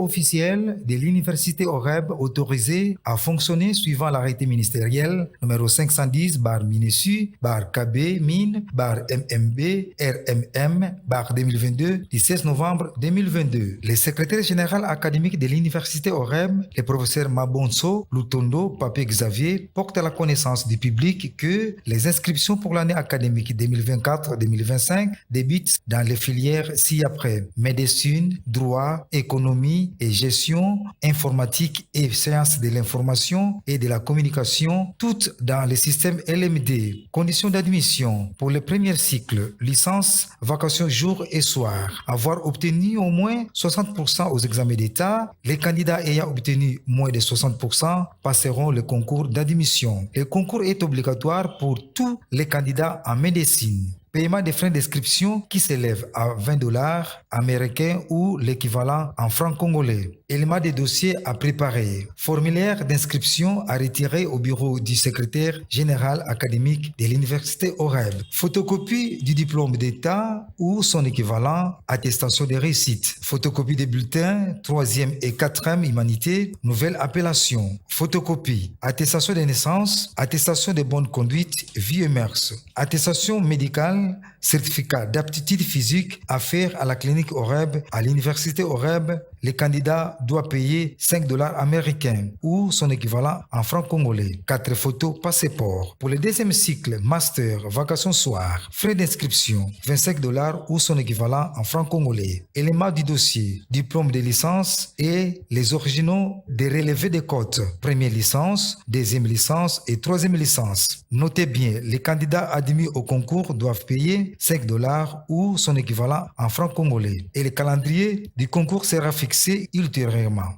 officiel de l'Université OREB autorisé à fonctionner suivant l'arrêté ministériel numéro 510-MINUSU-KB-MMB-RMM-2022 du 16 novembre 2022. Le secrétaire général académique de l'Université OREB, le professeur Mabonso Lutondo Pape Xavier, porte à la connaissance du public que les inscriptions pour l'année académique 2024-2025 débutent dans les filières ci-après: médecine, droit, économie et gestion, informatique et sciences de l'information et de la communication, toutes dans le système LMD. Conditions d'admission pour le premier cycle: licence, vacations jour et soir. Avoir obtenu au moins 60% aux examens d'État. Les candidats ayant obtenu moins de 60% passeront le concours d'admission. Le concours est obligatoire pour tous les candidats en médecine. Paiement des frais d'inscription qui s'élève à $20 américains ou l'équivalent en francs congolais. Éléments des dossiers à préparer. Formulaire d'inscription à retirer au bureau du secrétaire général académique de l'Université OREB. Photocopie du diplôme d'État ou son équivalent, attestation de réussite. Photocopie des bulletins, 3e et 4e humanité, nouvelle appellation. Photocopie. Attestation de naissance, attestation de bonne conduite, vie et mœurs. Attestation médicale, certificat d'aptitude physique à faire à la clinique OREB, à l'université OREB. Le candidat doit payer $5 américains ou son équivalent en francs congolais. 4 photos passeport. Pour le deuxième cycle, master, vacations soir, frais d'inscription, $25 ou son équivalent en francs congolais. Éléments du dossier, diplôme de licence et les originaux des relevés de cotes. Première licence, deuxième licence et troisième licence. Notez bien, les candidats admis au concours doivent payer $5 ou son équivalent en francs congolais. Et le calendrier du concours sera fixé ultérieurement.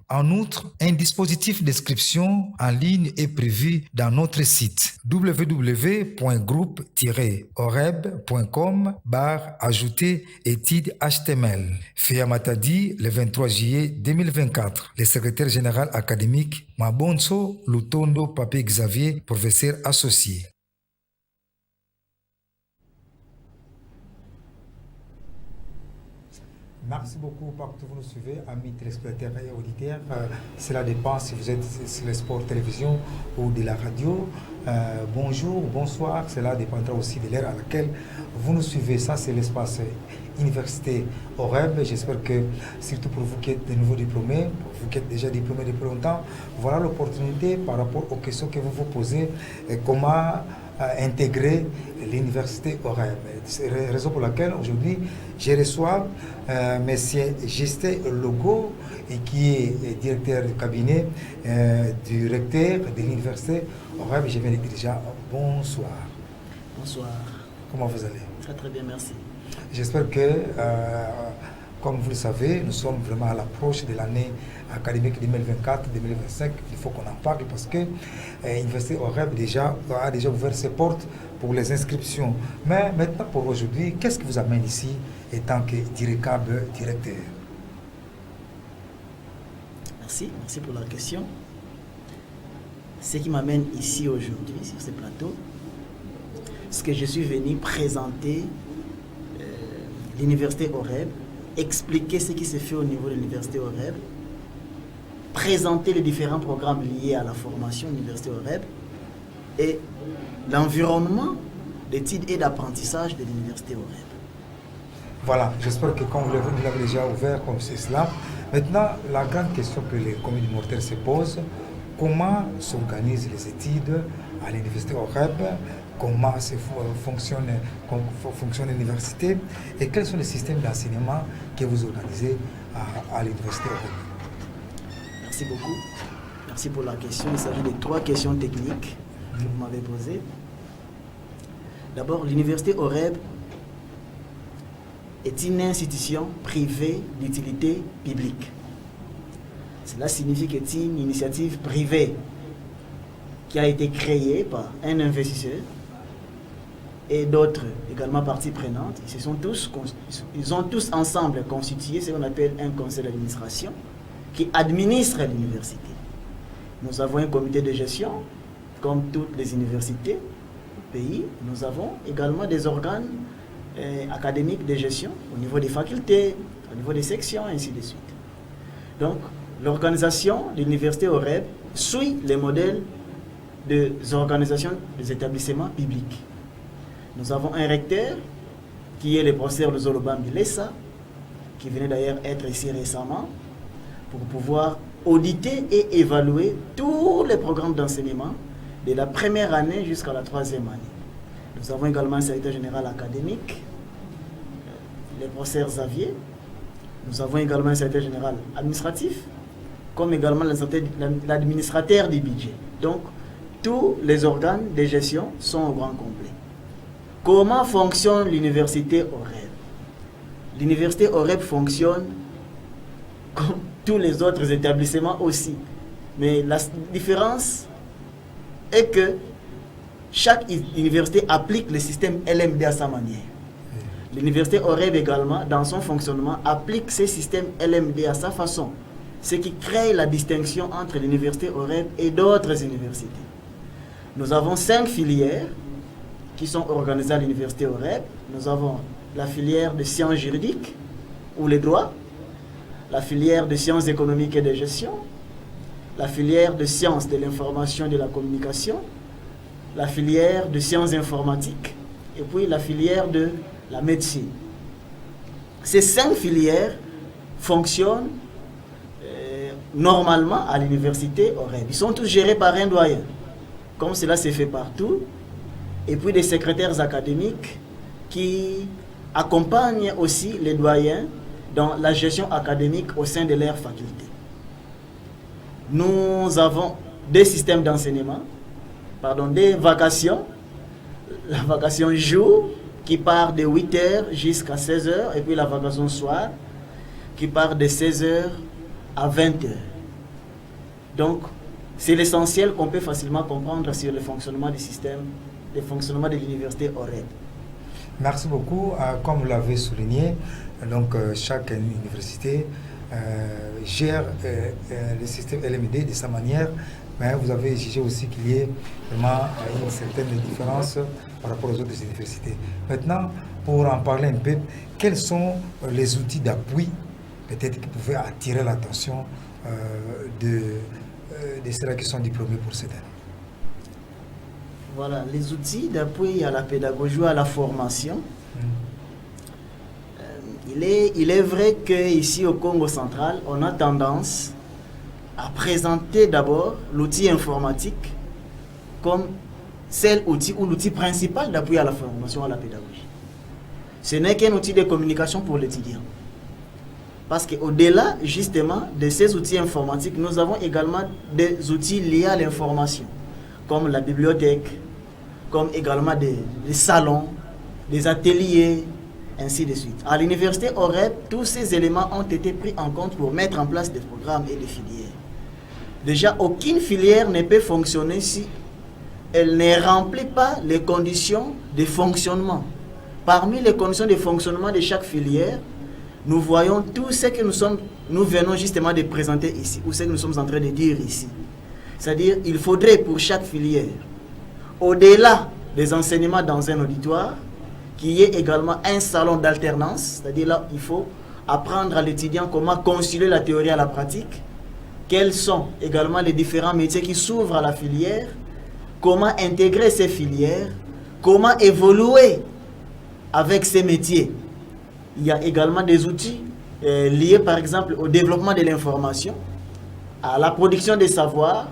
En outre, un dispositif d'inscription en ligne est prévu dans notre site www.groupe-oreb.com/ajouter études HTML. Fea Matadi, le 23 juillet 2024. Le secrétaire général académique Mabonso Lutondo Pape Xavier, professeur associé. Merci beaucoup partout où vous nous suivez, amis téléspectateurs et auditeurs. Cela dépend si vous êtes sur le sport télévision ou de la radio. Bonjour, bonsoir, cela dépendra aussi de l'heure à laquelle vous nous suivez. Ça, c'est l'espace Université OREB. J'espère que, surtout pour vous qui êtes de nouveaux diplômés, pour vous qui êtes déjà diplômés depuis longtemps, voilà l'opportunité par rapport aux questions que vous vous posez, comment intégrer l'université OREB. C'est la raison pour laquelle aujourd'hui je reçois M. Justin Logo, et qui est directeur du cabinet du recteur de l'université OREB. Je viens de dire déjà bonsoir. Bonsoir. Comment vous allez? Très très bien, merci. J'espère que, comme vous le savez, nous sommes vraiment à l'approche de l'année académique 2024-2025. Il faut qu'on en parle parce que l'université OREB a déjà ouvert ses portes pour les inscriptions. Mais maintenant, pour aujourd'hui, qu'est-ce qui vous amène ici en tant que directeur? Merci pour la question. Ce qui m'amène ici aujourd'hui, sur ce plateau, c'est que je suis venu présenter l'université OREB, expliquer ce qui se fait au niveau de l'université OREB, présenter les différents programmes liés à la formation de l'université OREB et l'environnement d'études et d'apprentissage de l'université OREB. Voilà, j'espère que quand vous l'avez déjà ouvert comme c'est cela, maintenant la grande question que les communes mortelles se posent, comment s'organisent les études à l'université OREB, comment fonctionne l'université et quels sont les systèmes d'enseignement que vous organisez à l'université OREB. Merci beaucoup. Merci pour la question. Il s'agit de 3 questions techniques que vous m'avez posées. D'abord, l'université OREB est une institution privée d'utilité publique. Cela signifie que c'est une initiative privée qui a été créée par un investisseur et d'autres également parties prenantes. Ils ont tous ensemble constitué ce qu'on appelle un conseil d'administration qui administre l'université. Nous avons un comité de gestion, comme toutes les universités du pays. Nous avons également des organes académiques de gestion au niveau des facultés, au niveau des sections, ainsi de suite. Donc, l'organisation de l'université OREB suit les modèles des organisations des établissements publics. Nous avons un recteur qui est le professeur Lozolobam Bilessa, qui venait d'ailleurs être ici récemment, pour pouvoir auditer et évaluer tous les programmes d'enseignement de la première année jusqu'à la troisième année. Nous avons également un secrétaire général académique, le professeur Xavier. Nous avons également un secrétaire général administratif, comme également l'administrateur du budget. Donc, tous les organes de gestion sont au grand complet. Comment fonctionne l'université OREB? L'université OREB fonctionne comme tous les autres établissements aussi. Mais la différence est que chaque université applique le système LMD à sa manière. L'université OREB également, dans son fonctionnement, applique ce système LMD à sa façon. Ce qui crée la distinction entre l'université OREB et d'autres universités. Nous avons 5 filières qui sont organisées à l'université OREB. Nous avons la filière de sciences juridiques ou les droits, la filière de sciences économiques et de gestion, la filière de sciences de l'information et de la communication, la filière de sciences informatiques et puis la filière de la médecine. Ces 5 filières fonctionnent normalement à l'université OREB. Ils sont tous gérés par un doyen, comme cela se fait partout, et puis des secrétaires académiques qui accompagnent aussi les doyens dans la gestion académique au sein de leur faculté. Nous avons des systèmes d'enseignement, des vacations, la vacation jour qui part de 8h jusqu'à 16h, et puis la vacation soir qui part de 16h à 20h. Donc, c'est l'essentiel qu'on peut facilement comprendre sur le fonctionnement du système, le fonctionnement de l'université OREB. Merci beaucoup. Comme vous l'avez souligné, donc, chaque université gère le système LMD de sa manière, mais vous avez exigé aussi qu'il y ait vraiment une certaine différence par rapport aux autres universités. Maintenant, pour en parler un peu, quels sont les outils d'appui peut-être qui pouvaient attirer l'attention de ceux qui sont diplômés pour cette année? Voilà, les outils d'appui à la pédagogie, à la formation. Il est vrai qu'ici au Congo central, on a tendance à présenter d'abord l'outil informatique comme l'outil principal d'appui à la formation, à la pédagogie. Ce n'est qu'un outil de communication pour l'étudiant. Parce qu'au-delà justement de ces outils informatiques, nous avons également des outils liés à l'information, comme la bibliothèque, comme également des salons, des ateliers, ainsi de suite. À l'université OREB, tous ces éléments ont été pris en compte pour mettre en place des programmes et des filières. Déjà, aucune filière ne peut fonctionner si elle ne remplit pas les conditions de fonctionnement. Parmi les conditions de fonctionnement de chaque filière, nous voyons tout ce que nous venons justement de présenter ici, ou ce que nous sommes en train de dire ici. C'est-à-dire, il faudrait pour chaque filière, au-delà des enseignements dans un auditoire, qu'il y ait également un salon d'alternance, c'est-à-dire là, il faut apprendre à l'étudiant comment concilier la théorie à la pratique, quels sont également les différents métiers qui s'ouvrent à la filière, comment intégrer ces filières, comment évoluer avec ces métiers. Il y a également des outils liés par exemple au développement de l'information, à la production des savoirs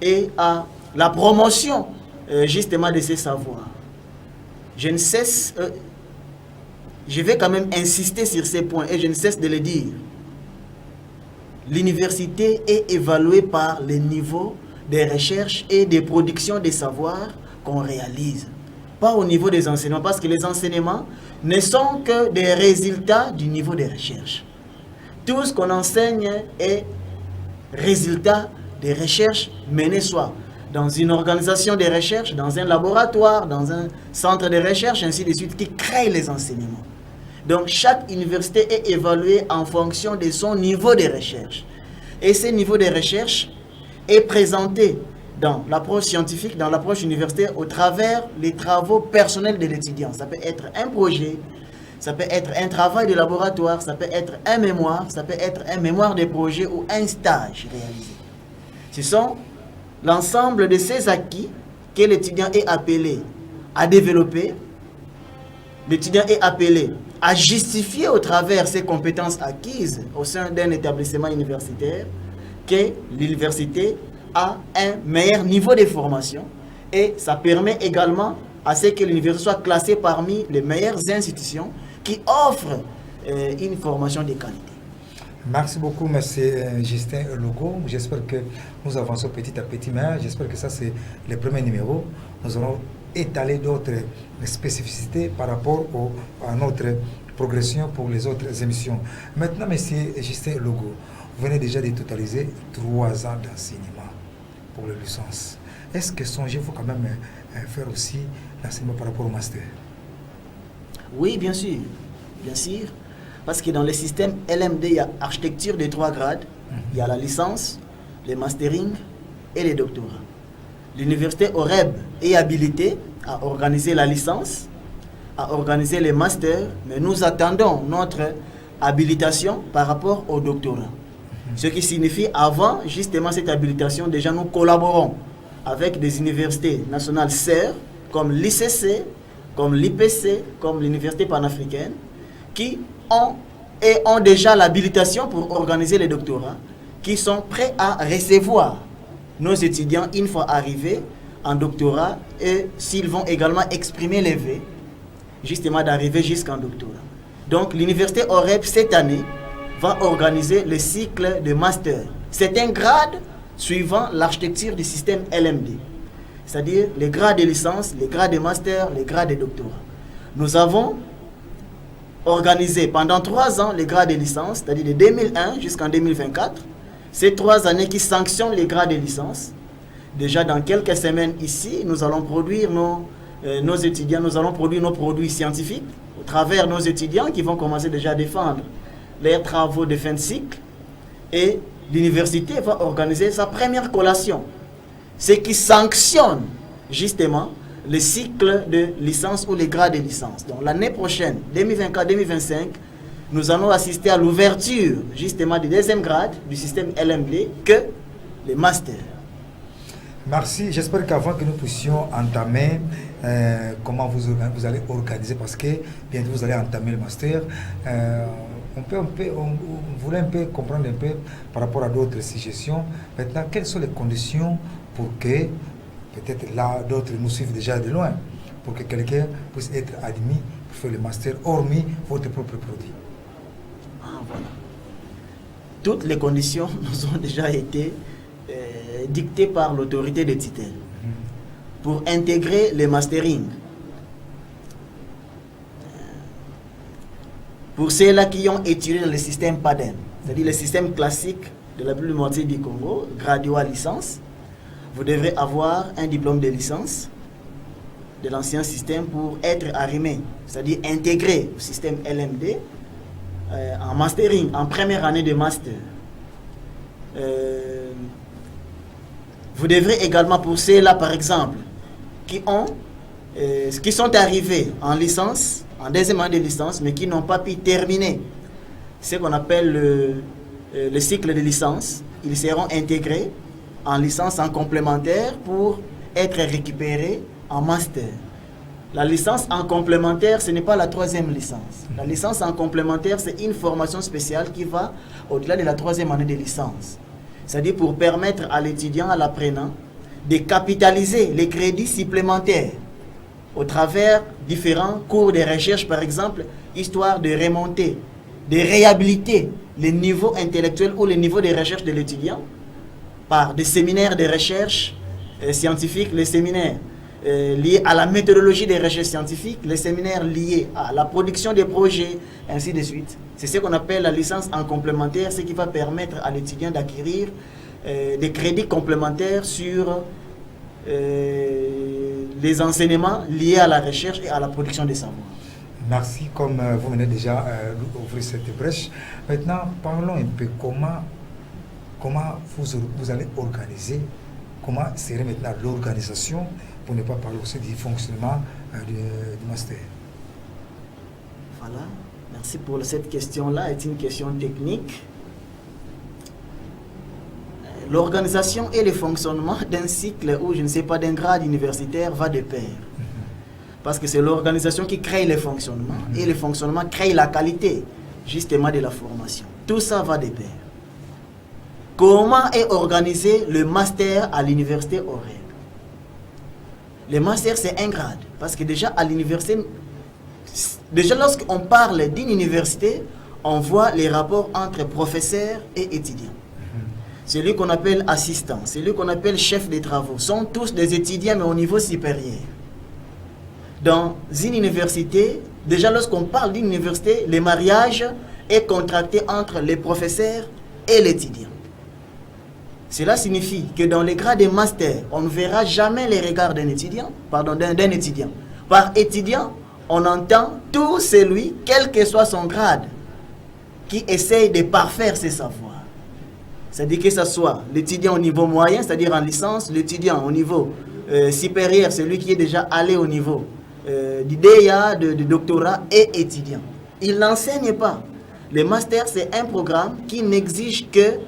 et à la promotion justement de ces savoirs. Je vais quand même insister sur ces points et je ne cesse de le dire. L'université est évaluée par les niveaux des recherches et des productions des savoirs qu'on réalise. Pas au niveau des enseignements, parce que les enseignements ne sont que des résultats du niveau des recherches. Tout ce qu'on enseigne est résultat des recherches menées soit dans une organisation de recherche, dans un laboratoire, dans un centre de recherche, ainsi de suite, qui crée les enseignements. Donc, chaque université est évaluée en fonction de son niveau de recherche. Et ce niveau de recherche est présenté dans l'approche scientifique, dans l'approche universitaire, au travers des travaux personnels de l'étudiant. Ça peut être un projet, ça peut être un travail de laboratoire, ça peut être un mémoire, ça peut être un mémoire de projet ou un stage réalisé. Ce sont l'ensemble de ces acquis que l'étudiant est appelé à développer, l'étudiant est appelé à justifier au travers ses compétences acquises au sein d'un établissement universitaire que l'université a un meilleur niveau de formation et ça permet également à ce que l'université soit classée parmi les meilleures institutions qui offrent une formation de qualité. Merci beaucoup, M. Justin Logo. J'espère que nous avançons petit à petit, mais j'espère que ça, c'est le premier numéro. Nous allons étaler d'autres spécificités par rapport à notre progression pour les autres émissions. Maintenant, M. Justin Logo, vous venez déjà de totaliser 3 ans d'enseignement pour les licences. Est-ce que songez-vous quand même faire aussi l'enseignement par rapport au master? Oui, bien sûr. Bien sûr. Parce que dans le système LMD, il y a architecture de 3 grades. Il y a la licence, le mastering et les doctorats. L'université OREB est habilitée à organiser la licence, à organiser les masters, mais nous attendons notre habilitation par rapport au doctorat. Ce qui signifie, avant justement cette habilitation, déjà nous collaborons avec des universités nationales sœurs, comme l'ICC, comme l'IPC, comme l'Université panafricaine, qui ont déjà l'habilitation pour organiser les doctorats, qui sont prêts à recevoir nos étudiants une fois arrivés en doctorat et s'ils vont également exprimer les vœux, justement d'arriver jusqu'en doctorat. Donc l'université OREB cette année va organiser le cycle de master. C'est un grade suivant l'architecture du système LMD, c'est-à-dire les grades de licence, les grades de master, les grades de doctorat. Nous avons organisé pendant 3 ans les grades de licence, c'est-à-dire de 2001 jusqu'en 2024. Ces 3 années qui sanctionnent les grades de licence. Déjà dans quelques semaines ici, nous allons produire nos étudiants, nous allons produire nos produits scientifiques au travers nos étudiants qui vont commencer déjà à défendre leurs travaux de fin de cycle. Et l'université va organiser sa première collation, ce qui sanctionne justement le cycle de licence ou les grades de licence. Donc l'année prochaine, 2024-2025, nous allons assister à l'ouverture justement du 2e grade du système LMD que les masters. Merci. J'espère qu'avant que nous puissions entamer comment vous allez organiser, parce que bientôt vous allez entamer le master, on voulait un peu comprendre un peu par rapport à d'autres suggestions. Maintenant, quelles sont les conditions pour que, peut-être là, d'autres nous suivent déjà de loin, pour que quelqu'un puisse être admis pour faire le master, hormis votre propre produit? Voilà. Toutes les conditions nous ont déjà été dictées par l'autorité de tutelle pour intégrer les mastering. Pour ceux-là qui ont étudié dans le système PADEM, c'est-à-dire le système classique de la moitié du Congo, graduat à licence, vous devrez avoir un diplôme de licence de l'ancien système pour être arrimé, c'est-à-dire intégré au système LMD en mastering, en première année de master. Vous devrez également, pour ceux-là par exemple, qui sont arrivés en licence, en 2e année de licence, mais qui n'ont pas pu terminer ce qu'on appelle le cycle de licence, ils seront intégrés en licence en complémentaire pour être récupérés en master. La licence en complémentaire, ce n'est pas la 3e licence. La licence en complémentaire, c'est une formation spéciale qui va au-delà de la 3e année de licence. C'est-à-dire pour permettre à l'étudiant, à l'apprenant, de capitaliser les crédits supplémentaires au travers différents cours de recherche, par exemple, histoire de remonter, de réhabiliter les niveaux intellectuels ou les niveaux de recherche de l'étudiant par des séminaires de recherche scientifique, les séminaires liés à la méthodologie des recherches scientifiques, les séminaires liés à la production des projets, ainsi de suite. C'est ce qu'on appelle la licence en complémentaire, ce qui va permettre à l'étudiant d'acquérir des crédits complémentaires sur les enseignements liés à la recherche et à la production des savoirs. Merci, comme vous venez déjà d'ouvrir cette brèche. Maintenant, parlons un peu comment vous allez organiser, comment serait maintenant l'organisation, pour ne pas parler aussi du fonctionnement du master. Voilà, merci pour cette question-là, c'est une question technique. L'organisation et le fonctionnement d'un cycle ou, je ne sais pas, d'un grade universitaire va de pair. Parce que c'est l'organisation qui crée le fonctionnement et le fonctionnement crée la qualité, justement, de la formation. Tout ça va de pair. Comment est organisé le master à l'université OREB? Le master, c'est un grade. Parce que déjà, à l'université, déjà lorsqu'on parle d'une université, on voit les rapports entre professeurs et étudiants. Celui qu'on appelle assistant, celui qu'on appelle chef des travaux, sont tous des étudiants, mais au niveau supérieur. Dans une université, déjà lorsqu'on parle d'une université, le mariage est contracté entre les professeurs et l'étudiant. Cela signifie que dans les grades de master, on ne verra jamais les regards d'un étudiant, d'un étudiant. Par étudiant, on entend tout celui, quel que soit son grade, qui essaye de parfaire ses savoirs. C'est-à-dire que ce soit l'étudiant au niveau moyen, c'est-à-dire en licence, l'étudiant au niveau supérieur, celui qui est déjà allé au niveau du DEA, de doctorat et étudiant. Il n'enseigne pas. Le master, c'est un programme qui n'exige que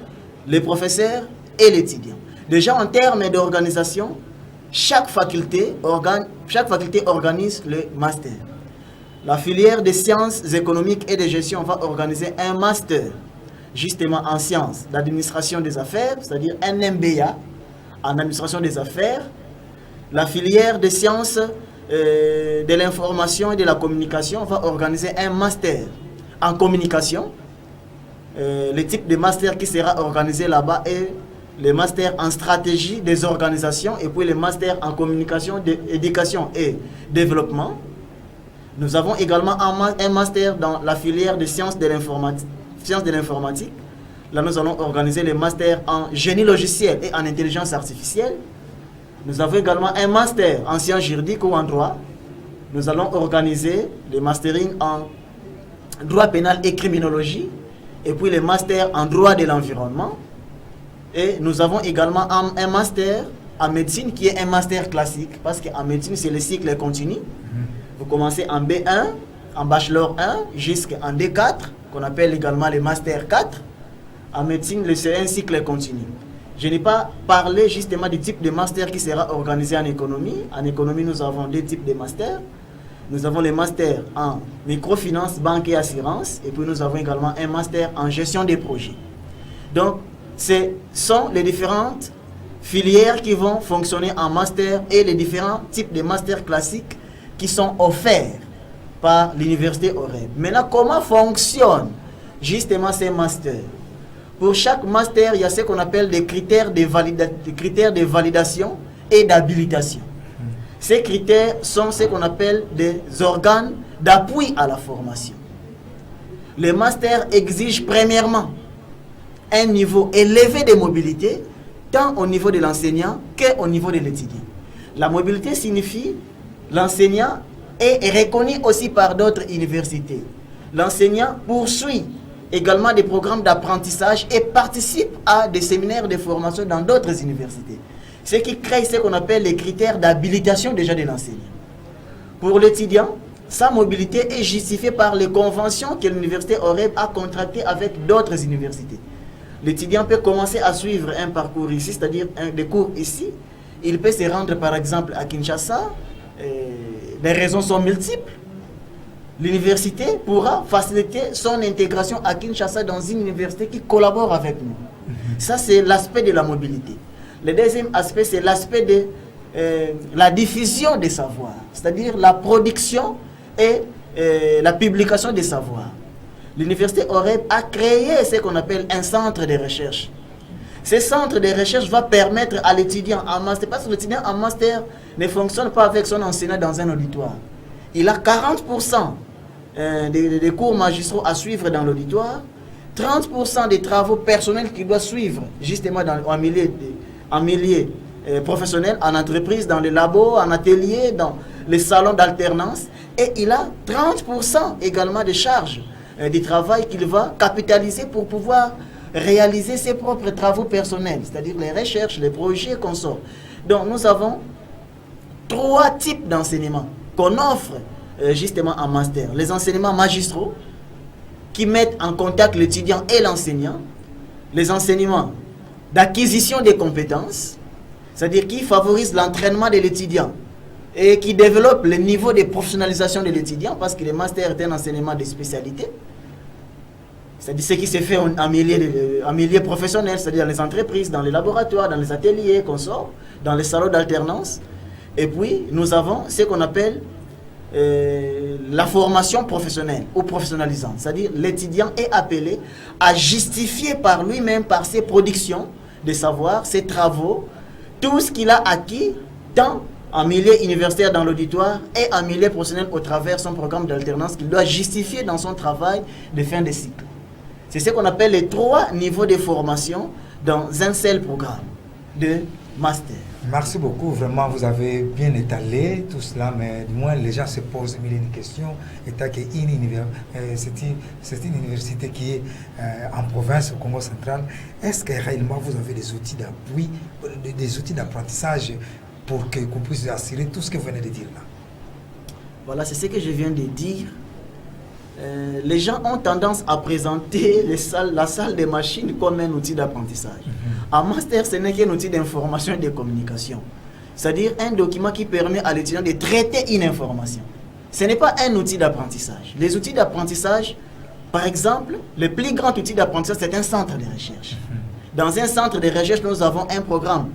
les professeurs et l'étudiant. Déjà en termes d'organisation, chaque faculté organise le master. La filière des sciences économiques et de gestion va organiser un master justement en sciences d'administration des affaires, c'est-à-dire un MBA en administration des affaires. La filière des sciences de l'information et de la communication va organiser un master en communication. Le type de master qui sera organisé là-bas est le master en stratégie des organisations et puis le master en communication, éducation et développement. Nous avons également un master dans la filière de sciences de l'informatique. Là, nous allons organiser le master en génie logiciel et en intelligence artificielle. Nous avons également un master en sciences juridiques ou en droit. Nous allons organiser le mastering en droit pénal et criminologie. Et puis le master en droit de l'environnement. Et nous avons également un master en médecine qui est un master classique. Parce qu'en médecine, c'est le cycle continu. Vous commencez en B1, en bachelor 1, jusqu'en D4, qu'on appelle également le master 4. En médecine, c'est un cycle continu. Je n'ai pas parlé justement du type de master qui sera organisé en économie. En économie, nous avons deux types de masters. Nous avons les masters en microfinance, banque et assurance. Et puis nous avons également un master en gestion des projets. Donc, ce sont les différentes filières qui vont fonctionner en master et les différents types de masters classiques qui sont offerts par l'université OREB. Maintenant, comment fonctionnent justement ces masters? Pour chaque master, il y a ce qu'on appelle des critères de validation et d'habilitation. Ces critères sont ce qu'on appelle des organes d'appui à la formation. Le master exige premièrement un niveau élevé de mobilité, tant au niveau de l'enseignant qu'au niveau de l'étudiant. La mobilité signifie l'enseignant est reconnu aussi par d'autres universités. L'enseignant poursuit également des programmes d'apprentissage et participe à des séminaires de formation dans d'autres universités. Ce qui crée ce qu'on appelle les critères d'habilitation déjà de l'enseignant. Pour l'étudiant, sa mobilité est justifiée par les conventions que l'université OREB a contractées avec d'autres universités. L'étudiant peut commencer à suivre un parcours ici, c'est-à-dire des cours ici. Il peut se rendre par exemple à Kinshasa. Les raisons sont multiples. L'université pourra faciliter son intégration à Kinshasa dans une université qui collabore avec nous. Ça, c'est l'aspect de la mobilité. Le deuxième aspect, c'est l'aspect de la diffusion des savoirs, c'est-à-dire la production et la publication des savoirs. L'université OREB a créé ce qu'on appelle un centre de recherche. Ce centre de recherche va permettre à l'étudiant en master, parce que l'étudiant en master ne fonctionne pas avec son enseignant dans un auditoire. Il a 40% des cours magistraux à suivre dans l'auditoire, 30% des travaux personnels qu'il doit suivre justement en milieu professionnel, en entreprise, dans les labos, en atelier, dans les salons d'alternance. Et il a 30% également de charges du travail qu'il va capitaliser pour pouvoir réaliser ses propres travaux personnels, c'est-à-dire les recherches, les projets qu'on sort. Donc nous avons 3 types d'enseignement qu'on offre justement en master. Les enseignements magistraux qui mettent en contact l'étudiant et l'enseignant, les enseignements d'acquisition des compétences, c'est-à-dire qui favorisent l'entraînement de l'étudiant et qui développent le niveau de professionnalisation de l'étudiant, parce que le master est un enseignement de spécialité, c'est-à-dire ce qui se fait en milieu professionnel, c'est-à-dire dans les entreprises, dans les laboratoires, dans les ateliers qu'on sort, dans les salons d'alternance. Et puis, nous avons ce qu'on appelle la formation professionnelle ou professionnalisante, c'est-à-dire l'étudiant est appelé à justifier par lui-même, par ses productions de savoir, ses travaux, tout ce qu'il a acquis, tant en milieu universitaire dans l'auditoire et en milieu professionnel au travers son programme d'alternance qu'il doit justifier dans son travail de fin de cycle. C'est ce qu'on appelle les 3 niveaux de formation dans un seul programme de master. Merci beaucoup, vraiment vous avez bien étalé tout cela, mais du moins les gens se posent une question, étant que c'est une université qui est en province au Congo central. Est-ce que réellement vous avez des outils d'appui, des outils d'apprentissage pour qu'on puisse assurer tout ce que vous venez de dire là? Voilà, c'est ce que je viens de dire. Les gens ont tendance à présenter la salle des machines comme un outil d'apprentissage. En master, ce n'est qu'un outil d'information et de communication. C'est-à-dire un document qui permet à l'étudiant de traiter une information. Ce n'est pas un outil d'apprentissage. Les outils d'apprentissage, par exemple, le plus grand outil d'apprentissage, c'est un centre de recherche. Dans un centre de recherche, nous avons un programme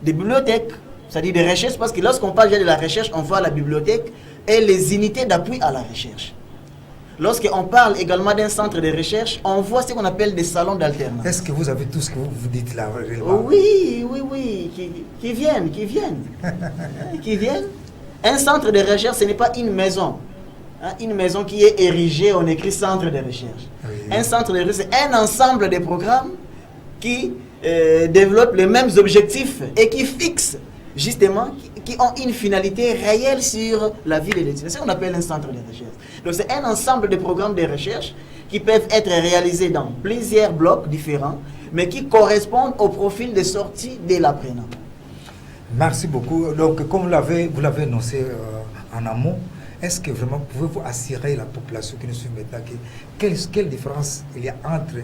de bibliothèque, c'est-à-dire de recherche, parce que lorsqu'on parle de la recherche, on voit la bibliothèque et les unités d'appui à la recherche. Lorsqu'on parle également d'un centre de recherche, on voit ce qu'on appelle des salons d'alternance. Est-ce que vous avez tout ce que vous dites là? Oui, qui viennent. Qui viennent. Un centre de recherche, ce n'est pas une maison. Une maison qui est érigée, on écrit centre de recherche. Oui. Un centre de recherche, c'est un ensemble de programmes qui développent les mêmes objectifs et qui fixent justement, qui ont une finalité réelle sur la vie de l'étudiant. C'est ce qu'on appelle un centre de recherche. Donc c'est un ensemble de programmes de recherche qui peuvent être réalisés dans plusieurs blocs différents, mais qui correspondent au profil de sortie de l'apprenant. Merci beaucoup. Donc comme vous l'avez annoncé en amont, est-ce que vraiment pouvez-vous assurer la population qui nous suit maintenant quelle différence il y a entre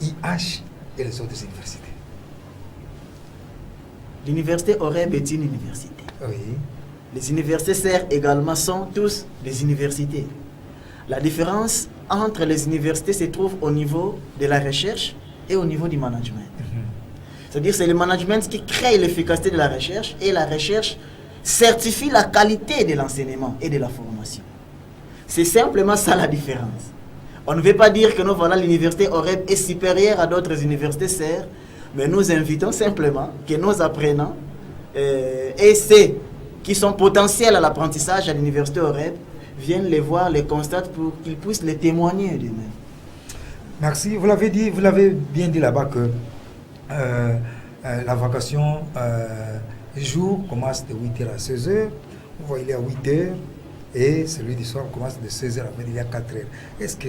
IH et les autres universités? L'université OREB est une université. Oui. Les universités CER également sont tous des universités. La différence entre les universités se trouve au niveau de la recherche et au niveau du management. C'est-à-dire c'est le management qui crée l'efficacité de la recherche et la recherche certifie la qualité de l'enseignement et de la formation. C'est simplement ça la différence. On ne veut pas dire que l'université OREB est supérieure à d'autres universités CER, mais nous invitons simplement que nos apprenants et ceux qui sont potentiels à l'apprentissage à l'université OREB viennent les voir, les constatent pour qu'ils puissent les témoigner d'eux-mêmes. Merci. Vous l'avez bien dit là-bas que la vacation jour commence de 8h à 16h. Vous voyez, il est à 8h et celui du soir commence de 16h à 20h, il y a 4h. Est-ce que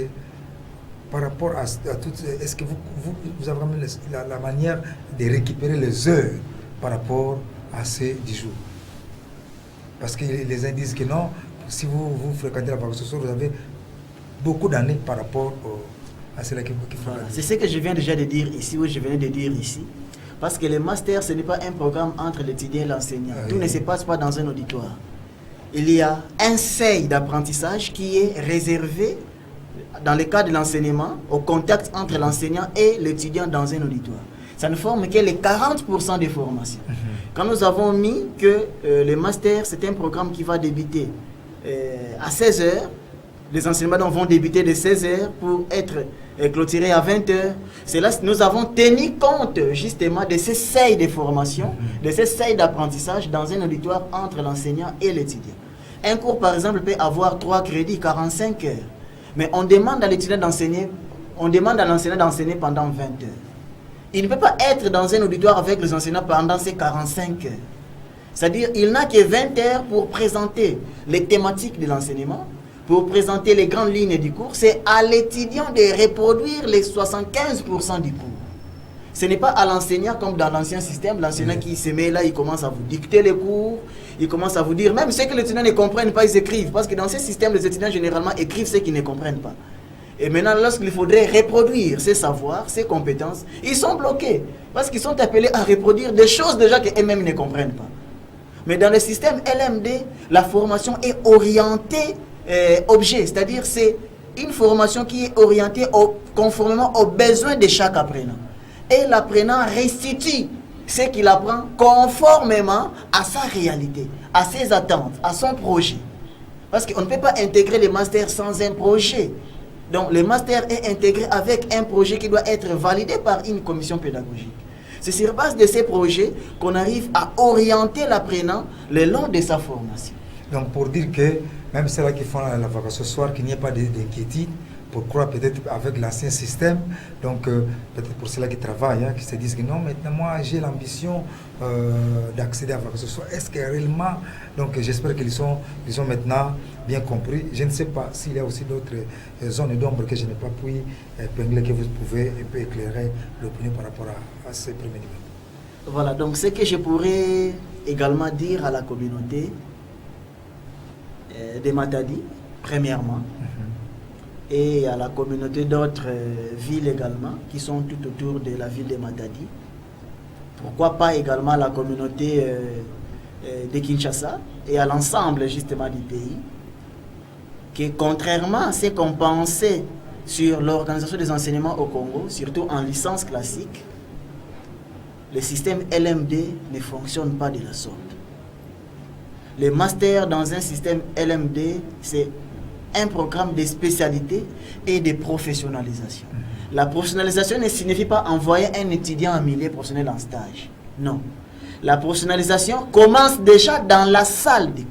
par rapport à tout, est-ce que vous avez vraiment la manière de récupérer les heures par rapport à ces 10 jours? Parce que les uns disent que non, si vous fréquentez la vacation, vous avez beaucoup d'années par rapport à cela qui fréquentent. Voilà. C'est ce que je viens déjà de dire ici, ou je venais de dire ici. Parce que le master, ce n'est pas un programme entre l'étudiant et l'enseignant. Tout ne se passe pas dans un auditoire. Il y a un seuil d'apprentissage qui est réservé dans le cas de l'enseignement, au contact entre l'enseignant et l'étudiant dans un auditoire. Ça ne forme que les 40% des formations. Quand nous avons mis que le master, c'est un programme qui va débuter à 16h, les enseignements vont débuter de 16h pour être clôturés à 20h. C'est là que nous avons tenu compte justement de ces seuils de formation, de ces seuils d'apprentissage dans un auditoire entre l'enseignant et l'étudiant. Un cours, par exemple, peut avoir 3 crédits, 45 heures. Mais on demande à l'étudiant d'enseigner, on demande à l'enseignant d'enseigner pendant 20 heures. Il ne peut pas être dans un auditoire avec les enseignants pendant ces 45 heures. C'est-à-dire, il n'a que 20 heures pour présenter les thématiques de l'enseignement, pour présenter les grandes lignes du cours. C'est à l'étudiant de reproduire les 75% du cours. Ce n'est pas à l'enseignant comme dans l'ancien système, l'enseignant qui se met là, il commence à vous dicter les cours, il commence à vous dire, même ce que les étudiants ne comprennent pas, ils écrivent. Parce que dans ce système, les étudiants généralement écrivent ce qu'ils ne comprennent pas. Et maintenant, lorsqu'il faudrait reproduire ces savoirs, ces compétences, ils sont bloqués. Parce qu'ils sont appelés à reproduire des choses déjà qu'eux-mêmes ne comprennent pas. Mais dans le système LMD, la formation est orientée objet, c'est-à-dire c'est une formation qui est orientée conformément aux besoins de chaque apprenant. Et l'apprenant restitue ce qu'il apprend conformément à sa réalité, à ses attentes, à son projet. Parce qu'on ne peut pas intégrer les masters sans un projet. Donc le master est intégré avec un projet qui doit être validé par une commission pédagogique. C'est sur base de ces projets qu'on arrive à orienter l'apprenant le long de sa formation. Donc pour dire que même ceux-là qui font la vacation ce soir, qu'il n'y ait pas d'inquiétude, pour croire peut-être avec l'ancien système, donc peut-être pour ceux-là qui travaillent, qui se disent que non, maintenant moi j'ai l'ambition d'accéder à la vacation ce soir. Est-ce que réellement, donc j'espère qu'ils ont maintenant bien compris. Je ne sais pas s'il y a aussi d'autres zones d'ombre que je n'ai pas pu épingler, que vous pouvez un peu éclairer l'opinion par rapport à ces premiers niveaux. Voilà, donc ce que je pourrais également dire à la communauté de Matadi, premièrement, et à la communauté d'autres villes également, qui sont tout autour de la ville de Matadi. Pourquoi pas également à la communauté de Kinshasa et à l'ensemble justement du pays, que contrairement à ce qu'on pensait sur l'organisation des enseignements au Congo, surtout en licence classique, le système LMD ne fonctionne pas de la sorte. Le master dans un système LMD, c'est un programme de spécialité et de professionnalisation. La professionnalisation ne signifie pas envoyer un étudiant en milieu professionnel en stage. Non. La professionnalisation commence déjà dans la salle des cours.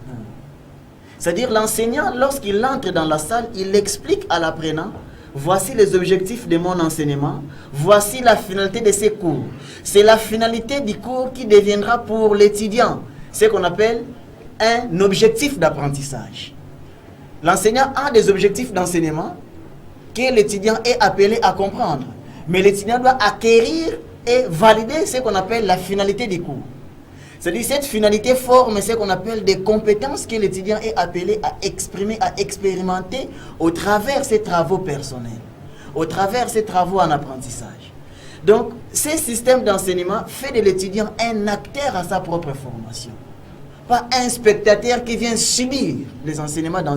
C'est-à-dire l'enseignant, lorsqu'il entre dans la salle, il explique à l'apprenant, voici les objectifs de mon enseignement, voici la finalité de ces cours. C'est la finalité du cours qui deviendra pour l'étudiant ce qu'on appelle un objectif d'apprentissage. L'enseignant a des objectifs d'enseignement que l'étudiant est appelé à comprendre. Mais l'étudiant doit acquérir et valider ce qu'on appelle la finalité du cours. C'est-à-dire cette finalité forme ce qu'on appelle des compétences que l'étudiant est appelé à exprimer, à expérimenter au travers ses travaux personnels, au travers ses travaux en apprentissage. Donc, ce système d'enseignement fait de l'étudiant un acteur à sa propre formation. Pas un spectateur qui vient subir les enseignements dans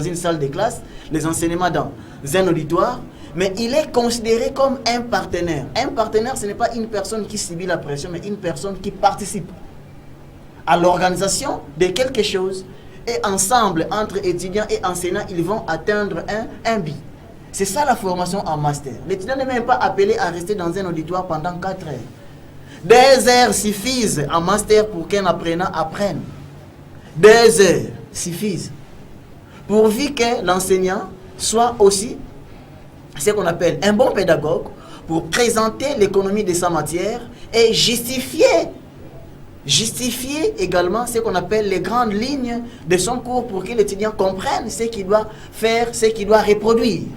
une salle de classe, les enseignements dans un auditoire, mais il est considéré comme un partenaire. Un partenaire, ce n'est pas une personne qui subit la pression, mais une personne qui participe à l'organisation de quelque chose. Et ensemble, entre étudiants et enseignants, ils vont atteindre un but. C'est ça la formation en master. L'étudiant n'est même pas appelé à rester dans un auditoire pendant 4 heures. 2 heures suffisent en master pour qu'un apprenant apprenne. 2 heures suffisent. Pourvu que l'enseignant soit aussi ce qu'on appelle un bon pédagogue pour présenter l'économie de sa matière et justifier également ce qu'on appelle les grandes lignes de son cours pour que l'étudiant comprenne ce qu'il doit faire, ce qu'il doit reproduire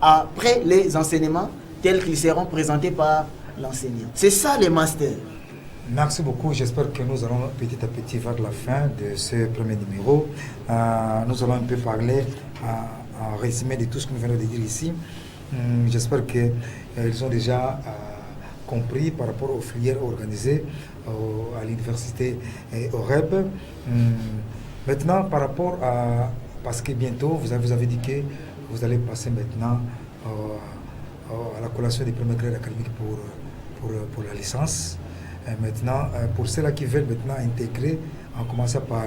après les enseignements tels qu'ils seront présentés par l'enseignant. C'est ça le master. Merci beaucoup. J'espère que nous allons petit à petit vers la fin de ce premier numéro. Nous allons un peu parler en résumé de tout ce que nous venons de dire ici. J'espère qu'ils ont déjà compris par rapport aux filières organisées à l'université OREB. Maintenant, par rapport à... Parce que bientôt, vous avez dit que vous allez passer maintenant à la collation des premiers grades académiques pour la licence. Maintenant, pour ceux-là qui veulent maintenant intégrer, en commençant par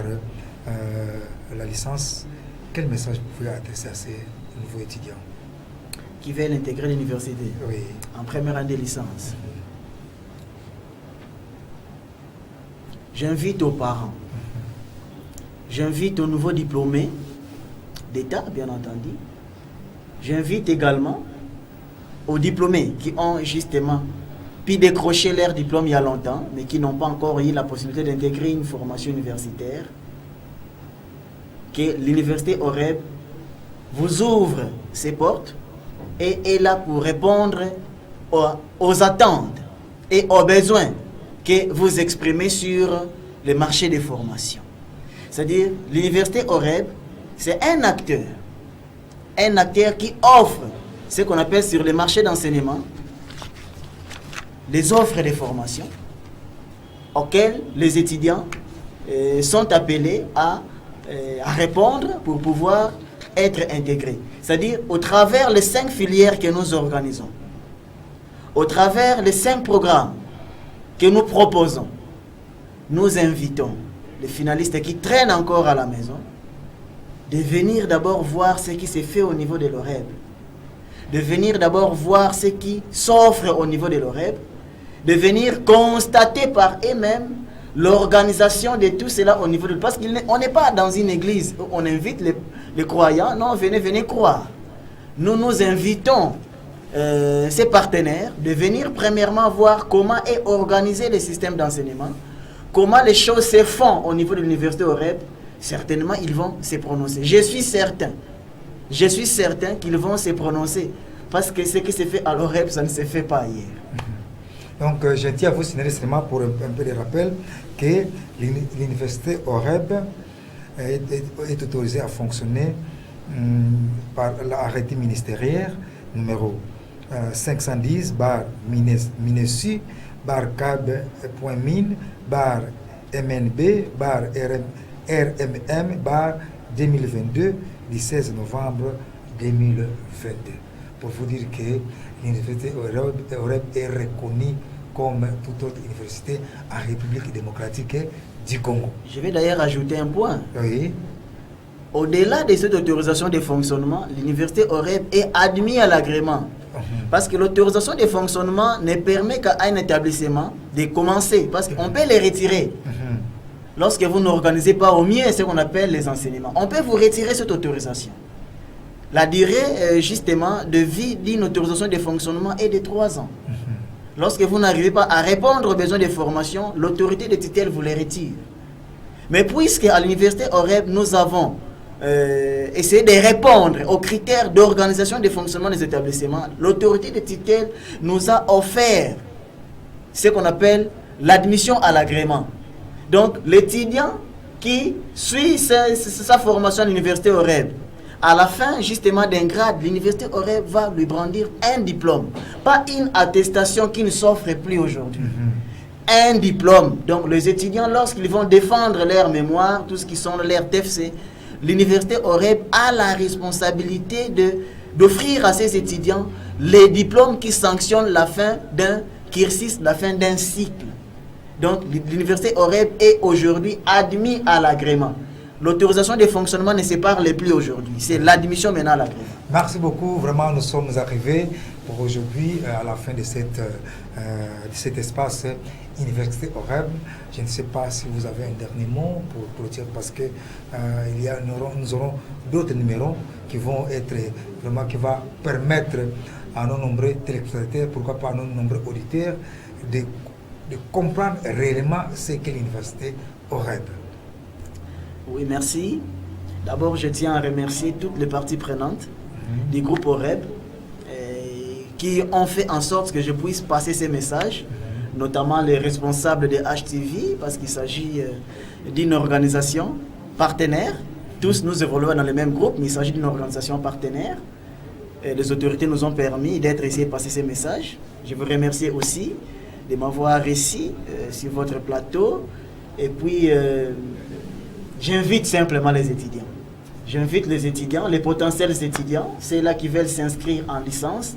la licence, quel message vous pouvez adresser à ces nouveaux étudiants qui veulent intégrer l'université en première année de licence? J'invite aux parents, j'invite aux nouveaux diplômés d'État, bien entendu. J'invite également aux diplômés qui ont justement pu décrocher leur diplôme il y a longtemps, mais qui n'ont pas encore eu la possibilité d'intégrer une formation universitaire, que l'université OREB vous ouvre ses portes et est là pour répondre aux attentes et aux besoins que vous exprimez sur le marché des formations. C'est-à-dire, l'université OREB, c'est un acteur qui offre ce qu'on appelle sur le marché d'enseignement des offres de formation auxquelles les étudiants sont appelés à répondre pour pouvoir être intégrés. C'est-à-dire, au travers les 5 filières que nous organisons, au travers les 5 programmes que nous proposons, nous invitons les finalistes qui traînent encore à la maison de venir d'abord voir ce qui se fait au niveau de l'OREB, de venir d'abord voir ce qui s'offre au niveau de l'OREB, de venir constater par eux-mêmes l'organisation de tout cela au niveau de... Parce qu'on n'est pas dans une église où on invite les croyants, non, venez croire. Nous invitons ces partenaires de venir premièrement voir comment est organisé le système d'enseignement, comment les choses se font au niveau de l'université OREB. Certainement, ils vont se prononcer. Je suis certain qu'ils vont se prononcer, parce que ce qui se fait à l'OREB, ça ne se fait pas ailleurs. Donc, je tiens à vous signaler seulement pour un peu de rappel que l'université OREB est autorisée à fonctionner par l'arrêté ministériel numéro 510-MNB-MNB-RMM-2022 du 16 novembre 2022. Pour vous dire que l'université OREB est reconnue comme toute autre université en République démocratique du Congo. Je vais d'ailleurs ajouter un point. Oui. Au-delà de cette autorisation de fonctionnement, l'université OREB est admise à l'agrément. Parce que l'autorisation de fonctionnement ne permet qu'à un établissement de commencer. Parce qu'on peut les retirer. Lorsque vous n'organisez pas au mieux ce qu'on appelle les enseignements, on peut vous retirer cette autorisation. La durée, justement, de vie d'une autorisation de fonctionnement est de 3 ans. Lorsque vous n'arrivez pas à répondre aux besoins de formation, l'autorité de tutelle vous les retire. Mais puisque à l'université OREB, nous avons essayé de répondre aux critères d'organisation de fonctionnement des établissements, l'autorité de tutelle nous a offert ce qu'on appelle l'admission à l'agrément. Donc, l'étudiant qui suit sa formation à l'université OREB, à la fin, justement, d'un grade, l'université OREB va lui brandir un diplôme. Pas une attestation qui ne s'offre plus aujourd'hui. Un diplôme. Donc, les étudiants, lorsqu'ils vont défendre leur mémoire, tout ce qui sont leurs TFC, l'université OREB a la responsabilité d'offrir à ces étudiants les diplômes qui sanctionnent la fin d'un cursus, la fin d'un cycle. Donc, l'université OREB est aujourd'hui admise à l'agrément. L'autorisation de fonctionnement ne se parle plus aujourd'hui. C'est l'admission maintenant à l'agrément. Merci beaucoup. Vraiment, nous sommes arrivés pour aujourd'hui à la fin de cet espace Université OREB. Je ne sais pas si vous avez un dernier mot pour clôturer, parce que nous aurons d'autres numéros qui vont être vraiment, qui va permettre à nos nombreux téléspectateurs, pourquoi pas à nos nombreux auditeurs, de comprendre réellement ce qu'est l'Université OREB. Oui, merci. D'abord, je tiens à remercier toutes les parties prenantes du groupe OREB qui ont fait en sorte que je puisse passer ces messages, notamment les responsables de HTV, parce qu'il s'agit d'une organisation partenaire. Tous nous évoluons dans le même groupe, mais il s'agit d'une organisation partenaire. Et les autorités nous ont permis d'être ici et passer ces messages. Je vous remercie aussi de m'avoir ici sur votre plateau. Et puis, j'invite simplement les étudiants. J'invite les étudiants, les potentiels étudiants, ceux-là qui veulent s'inscrire en licence,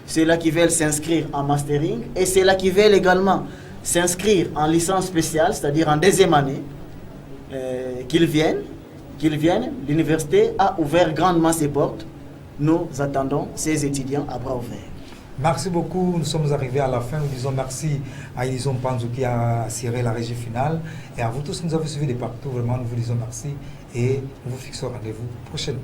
ceux-là qui veulent s'inscrire en mastering, et ceux-là qui veulent également s'inscrire en licence spéciale, c'est-à-dire en 2e année, qu'ils viennent. L'université a ouvert grandement ses portes. Nous attendons ces étudiants à bras ouverts. Merci beaucoup. Nous sommes arrivés à la fin. Nous disons merci à Elison Panzou qui a assuré la régie finale. Et à vous tous qui nous avez suivis de partout. Vraiment, nous vous disons merci. Et nous vous fixons rendez-vous prochainement.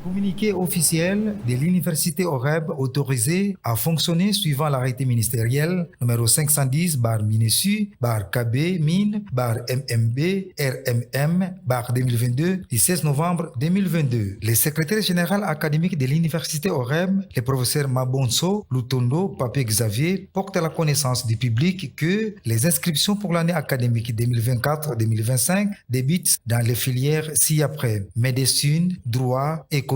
Communiqué officiel de l'Université OREB autorisé à fonctionner suivant l'arrêté ministériel numéro 510-MINESU-KB-MIN-MMB RMM 2022 du 16 novembre 2022. Le secrétaire général académique de l'Université OREB, le professeur Mabonso Lutondo Pape Xavier, porte à la connaissance du public que les inscriptions pour l'année académique 2024-2025 débutent dans les filières ci-après: médecine, droit, économie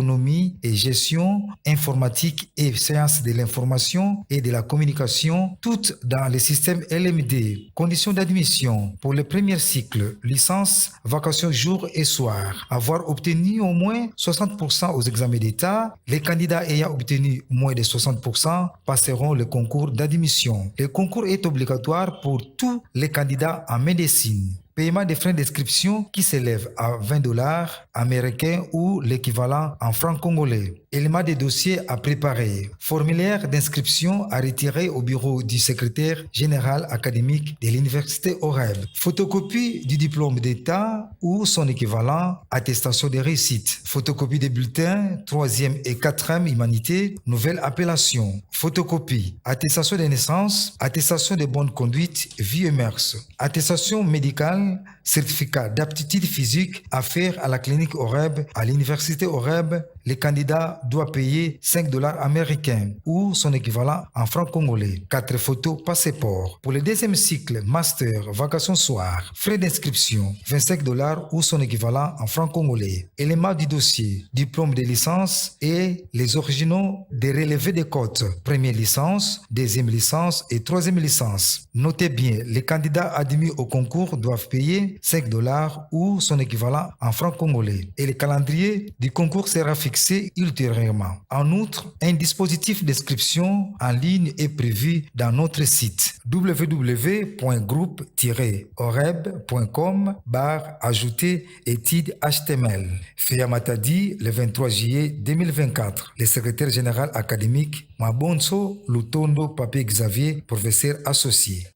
et gestion, informatique et sciences de l'information et de la communication, toutes dans le système LMD. Conditions d'admission pour le premier cycle: licence, vacations jour et soir. Avoir obtenu au moins 60% aux examens d'État. Les candidats ayant obtenu moins de 60% passeront le concours d'admission. Le concours est obligatoire pour tous les candidats en médecine. Paiement des frais d'inscription qui s'élève à $20 américains ou l'équivalent en francs congolais. Éléments des dossiers à préparer. Formulaire d'inscription à retirer au bureau du secrétaire général académique de l'Université OREB. Photocopie du diplôme d'État ou son équivalent, attestation de réussite. Photocopie des bulletins, 3e et 4e humanité, nouvelle appellation. Photocopie. Attestation de naissance, attestation de bonne conduite, vie et mœurs. Attestation médicale, certificat d'aptitude physique à faire à la clinique OREB, à l'université OREB. Le candidat doit payer $5 américains ou son équivalent en francs congolais. 4 photos passeport. Pour le deuxième cycle, master, vacations soir, frais d'inscription, $25 ou son équivalent en francs congolais. Éléments du dossier, diplôme de licence et les originaux des relevés des cotes. Première licence, deuxième licence et troisième licence. Notez bien, les candidats admis au concours doivent payer $5 ou son équivalent en francs congolais. Et le calendrier du concours sera fixé ultérieurement. En outre, un dispositif d'inscription en ligne est prévu dans notre site www.groupe-oreb.com/ajouter études HTML. Fait à Matadi le 23 juillet 2024. Le secrétaire général académique Mabonso Lutondo Pape Xavier, professeur associé.